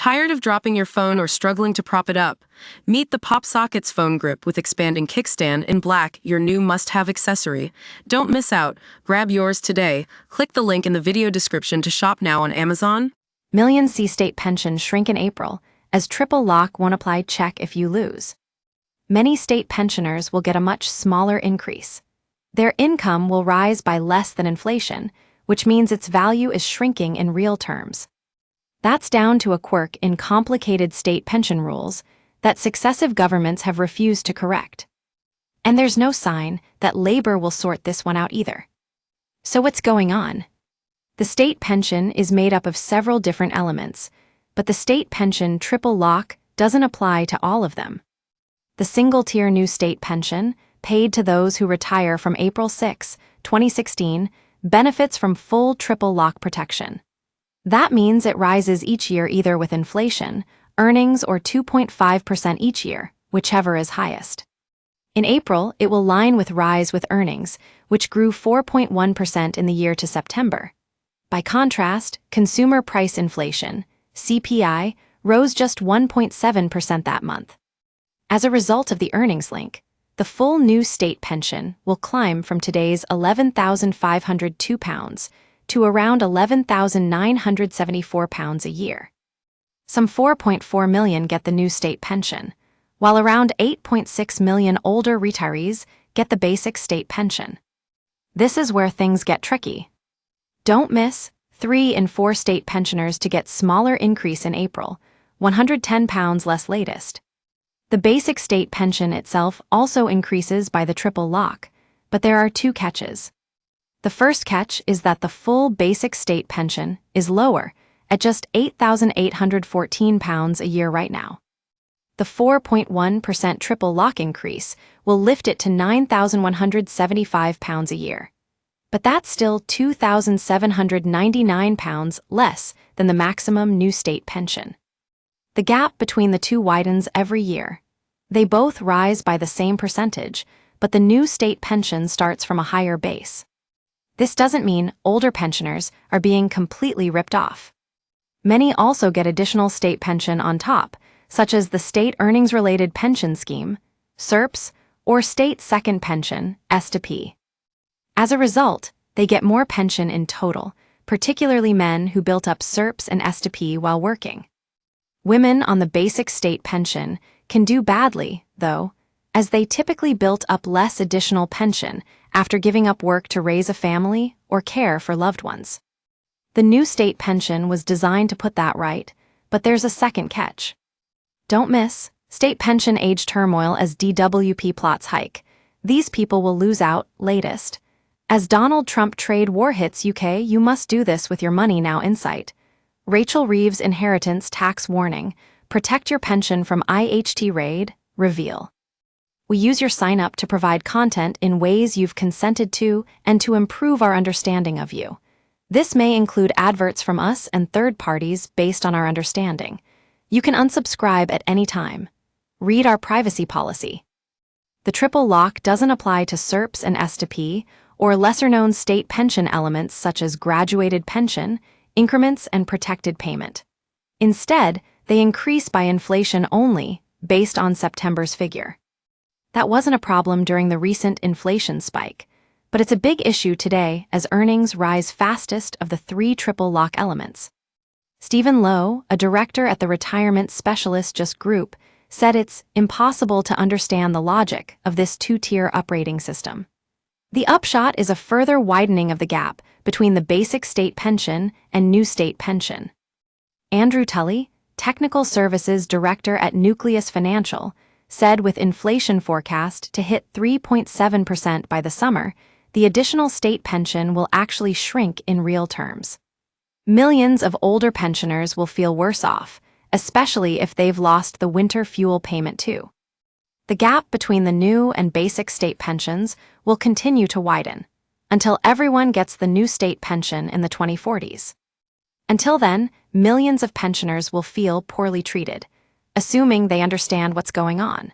Tired of dropping your phone or struggling to prop it up? Meet the PopSockets phone grip with expanding kickstand in black, your new must-have accessory. Don't miss out. Grab yours today. Click the link in the video description to shop now on Amazon. Millions see state pensions shrink in April, as triple lock won't apply. Check if you lose. Many state pensioners will get a much smaller increase. Their income will rise by less than inflation, which means its value is shrinking in real terms. That's down to a quirk in complicated state pension rules that successive governments have refused to correct. And there's no sign that labor will sort this one out either. So what's going on? The state pension is made up of several different elements, but the state pension triple lock doesn't apply to all of them. The single-tier new state pension, paid to those who retire from April 6, 2016, benefits from full triple lock protection. That means it rises each year either with inflation, earnings, or 2.5% each year, whichever is highest. In April, it will line with rise with earnings, which grew 4.1% in the year to September. By contrast, consumer price inflation, CPI, rose just 1.7% that month. As a result of the earnings link, the full new state pension will climb from today's £11,502 to around £11,974 a year. Some 4.4 million get the new state pension, while around 8.6 million older retirees get the basic state pension. This is where things get tricky. Don't miss 3 in 4 state pensioners to get smaller increase in April, £110 less latest. The basic state pension itself also increases by the triple lock, but there are 2 catches. The first catch is that the full basic state pension is lower, at just £8,814 a year right now. The 4.1% triple lock increase will lift it to £9,175 a year. But that's still £2,799 less than the maximum new state pension. The gap between the two widens every year. They both rise by the same percentage, but the new state pension starts from a higher base. This doesn't mean older pensioners are being completely ripped off. Many also get additional state pension on top, such as the State Earnings-Related Pension Scheme, SERPS, or State Second Pension, S2P. As a result, they get more pension in total, particularly men who built up SERPS and S2P while working. Women on the basic state pension can do badly, though, as they typically built up less additional pension after giving up work to raise a family or care for loved ones. The new state pension was designed to put that right, but there's a second catch. Don't miss state pension age turmoil as DWP plots hike. These people will lose out latest. As Donald Trump trade war hits UK, you must do this with your money now insight. Rachel Reeves inheritance tax warning. Protect your pension from IHT raid, reveal. We use your sign-up to provide content in ways you've consented to and to improve our understanding of you. This may include adverts from us and third parties based on our understanding. You can unsubscribe at any time. Read our privacy policy. The triple lock doesn't apply to SERPs and S2P or lesser-known state pension elements such as graduated pension, increments, and protected payment. Instead, they increase by inflation only, based on September's figure. That wasn't a problem during the recent inflation spike, but it's a big issue today as earnings rise fastest of the 3 triple lock elements. Stephen Lowe, a director at the Retirement Specialist Just Group, said it's impossible to understand the logic of this 2-tier uprating system. The upshot is a further widening of the gap between the basic state pension and new state pension. Andrew Tully, Technical Services Director at Nucleus Financial, said with inflation forecast to hit 3.7% by the summer, the additional state pension will actually shrink in real terms. Millions of older pensioners will feel worse off, especially if they've lost the winter fuel payment too. The gap between the new and basic state pensions will continue to widen, until everyone gets the new state pension in the 2040s. Until then, millions of pensioners will feel poorly treated, assuming they understand what's going on.